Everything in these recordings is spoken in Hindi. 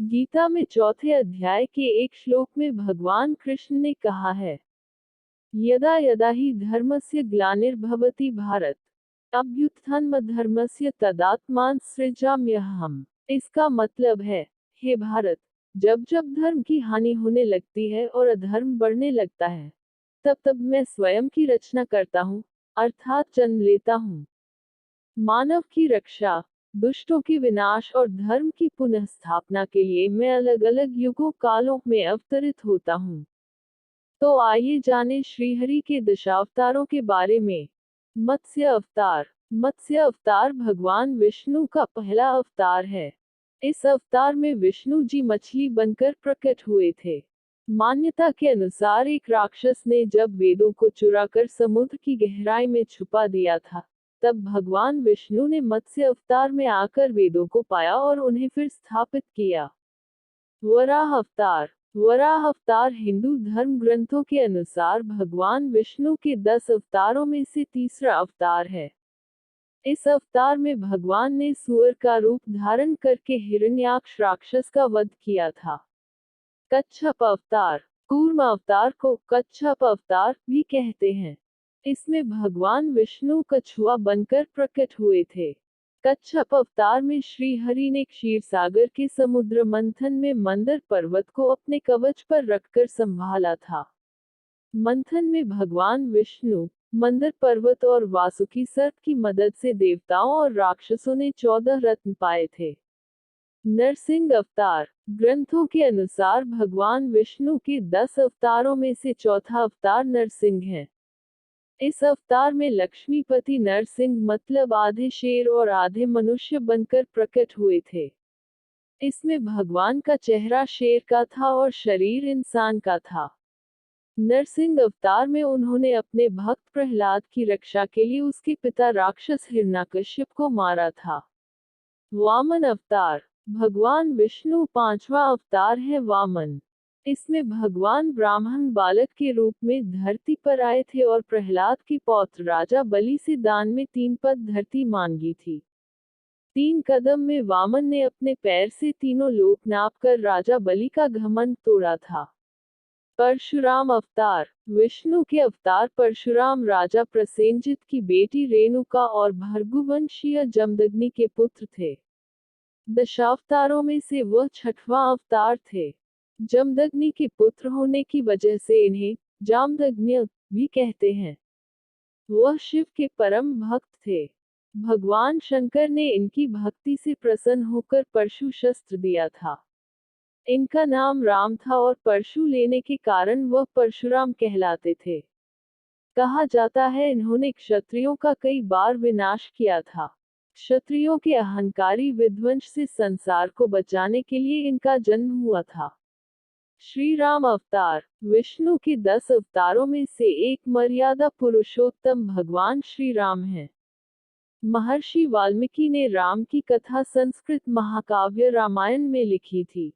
गीता में चौथे अध्याय के एक श्लोक में भगवान कृष्ण ने कहा है, यदा यदा हि धर्मस्य ग्लानिर्भवति भारत अभ्युत्थानमधर्मस्य तदात्मान सृजाम्यहम्। इसका मतलब है, हे भारत, जब जब धर्म की हानि होने लगती है और अधर्म बढ़ने लगता है, तब तब मैं स्वयं की रचना करता हूँ, अर्थात जन्म लेता हूँ। मानव की रक्षा, दुष्टों के विनाश और धर्म की पुनः स्थापना के लिए मैं अलग अलग युगों कालों में अवतरित होता हूँ। तो आइए जानें श्रीहरि के दशावतारों के बारे में। मत्स्य अवतार। मत्स्य अवतार भगवान विष्णु का पहला अवतार है। इस अवतार में विष्णु जी मछली बनकर प्रकट हुए थे। मान्यता के अनुसार एक राक्षस ने जब वेदों को चुराकर समुद्र की गहराई में छुपा दिया था, तब भगवान विष्णु ने मत्स्य अवतार में आकर वेदों को पाया और उन्हें फिर स्थापित किया। वराह अवतार। वराह अवतार हिंदू धर्म ग्रंथों के अनुसार भगवान विष्णु के 10 अवतारों में से तीसरा अवतार है। इस अवतार में भगवान ने सूअर का रूप धारण करके हिरण्याक्ष राक्षस का वध किया था। कच्छप अवतार। कूर्म अवतार को कच्छप अवतार भी कहते हैं। इसमें भगवान विष्णु कछुआ बनकर प्रकट हुए थे। कच्छप अवतार में श्री हरि ने क्षीर सागर के समुद्र मंथन में मंदर पर्वत को अपने कवच पर रखकर संभाला था। मंथन में भगवान विष्णु, मंदर पर्वत और वासुकी सर्प की मदद से देवताओं और राक्षसों ने 14 रत्न पाए थे। नरसिंह अवतार। ग्रंथों के अनुसार भगवान विष्णु के 10 अवतारों में से चौथा अवतार नरसिंह है। इस अवतार में लक्ष्मीपति नरसिंह मतलब आधे शेर और आधे मनुष्य बनकर प्रकट हुए थे। इसमें भगवान का चेहरा शेर का था और शरीर इंसान का था। नरसिंह अवतार में उन्होंने अपने भक्त प्रहलाद की रक्षा के लिए उसके पिता राक्षस हिरण्यकश्यप को मारा था। वामन अवतार। भगवान विष्णु पांचवा अवतार है वामन। इसमें भगवान ब्राह्मण बालक के रूप में धरती पर आए थे और प्रहलाद के पौत्र राजा बलि से दान में 3 पद धरती मांगी थी। 3 कदम में वामन ने अपने पैर से तीनों लोक नापकर राजा बलि का घमंड तोड़ा था। परशुराम अवतार। विष्णु के अवतार परशुराम राजा प्रसेनजित की बेटी रेणुका और भृगुवंशीय जमदग्नि के पुत्र थे। दशावतारों में से वह छठवां अवतार थे। जमदग्नि के पुत्र होने की वजह से इन्हें जामदग्नि भी कहते हैं। वह शिव के परम भक्त थे। भगवान शंकर ने इनकी भक्ति से प्रसन्न होकर परशु शस्त्र दिया था। इनका नाम राम था और परशु लेने के कारण वह परशुराम कहलाते थे। कहा जाता है इन्होंने क्षत्रियों का कई बार विनाश किया था। क्षत्रियों के अहंकारी विध्वंस से संसार को बचाने के लिए इनका जन्म हुआ था। श्री राम अवतार। विष्णु के 10 अवतारों में से एक मर्यादा पुरुषोत्तम भगवान श्री राम हैं। महर्षि वाल्मीकि ने राम की कथा संस्कृत महाकाव्य रामायण में लिखी थी।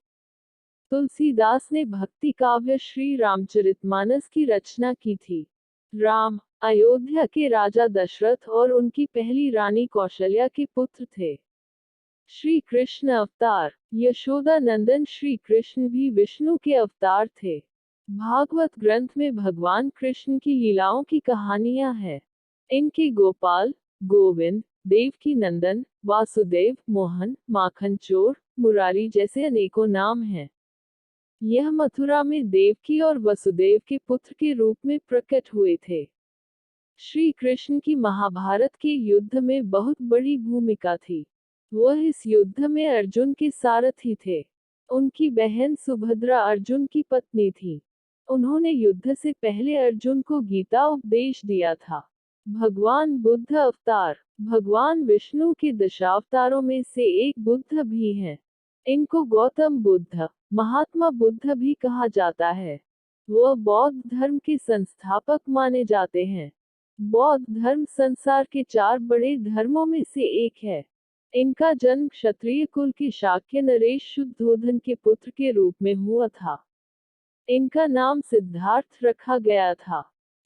तुलसीदास ने भक्ति काव्य श्री रामचरितमानस की रचना की थी। राम, अयोध्या के राजा दशरथ और उनकी पहली रानी कौशल्या के पुत्र थे। श्री कृष्ण अवतार। यशोदा नंदन श्री कृष्ण भी विष्णु के अवतार थे। भागवत ग्रंथ में भगवान कृष्ण की लीलाओं की कहानियां हैं। इनके गोपाल, गोविंद, देवकी नंदन, वासुदेव, मोहन, माखन चोर, मुरारी जैसे अनेकों नाम हैं। यह मथुरा में देवकी और वसुदेव के पुत्र के रूप में प्रकट हुए थे। श्री कृष्ण की महाभारत के युद्ध में बहुत बड़ी भूमिका थी। वह इस युद्ध में अर्जुन के सारथी थे। उनकी बहन सुभद्रा अर्जुन की पत्नी थी। उन्होंने युद्ध से पहले अर्जुन को गीता उपदेश दिया था। भगवान बुद्ध अवतार। भगवान विष्णु के दशावतारों में से एक बुद्ध भी हैं। इनको गौतम बुद्ध, महात्मा बुद्ध भी कहा जाता है। वह बौद्ध धर्म के संस्थापक माने जाते हैं। बौद्ध धर्म संसार के 4 बड़े धर्मों में से एक है। इनका जन्म क्षत्रिय कुल के शाक्य नरेश शुद्धोधन के पुत्र के रूप में हुआ था। इनका नाम सिद्धार्थ रखा गया था।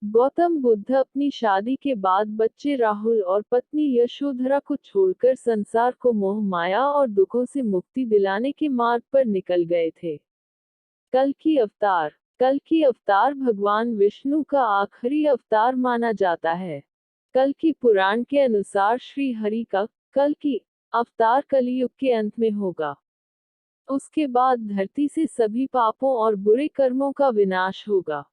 गौतम बुद्ध अपनी शादी के बाद बच्चे राहुल और पत्नी यशोधरा को छोड़कर संसार को मोह माया और दुखों से मुक्ति दिलाने के मार्ग पर निकल गए थे। कल्कि अवतार। कल्कि अवतार भगवान विष्णु का आखिरी अवतार माना जाता है। कल्कि पुराण के अनुसार श्री हरि का कल्कि अवतार कलयुग के अंत में होगा। उसके बाद धरती से सभी पापों और बुरे कर्मों का विनाश होगा।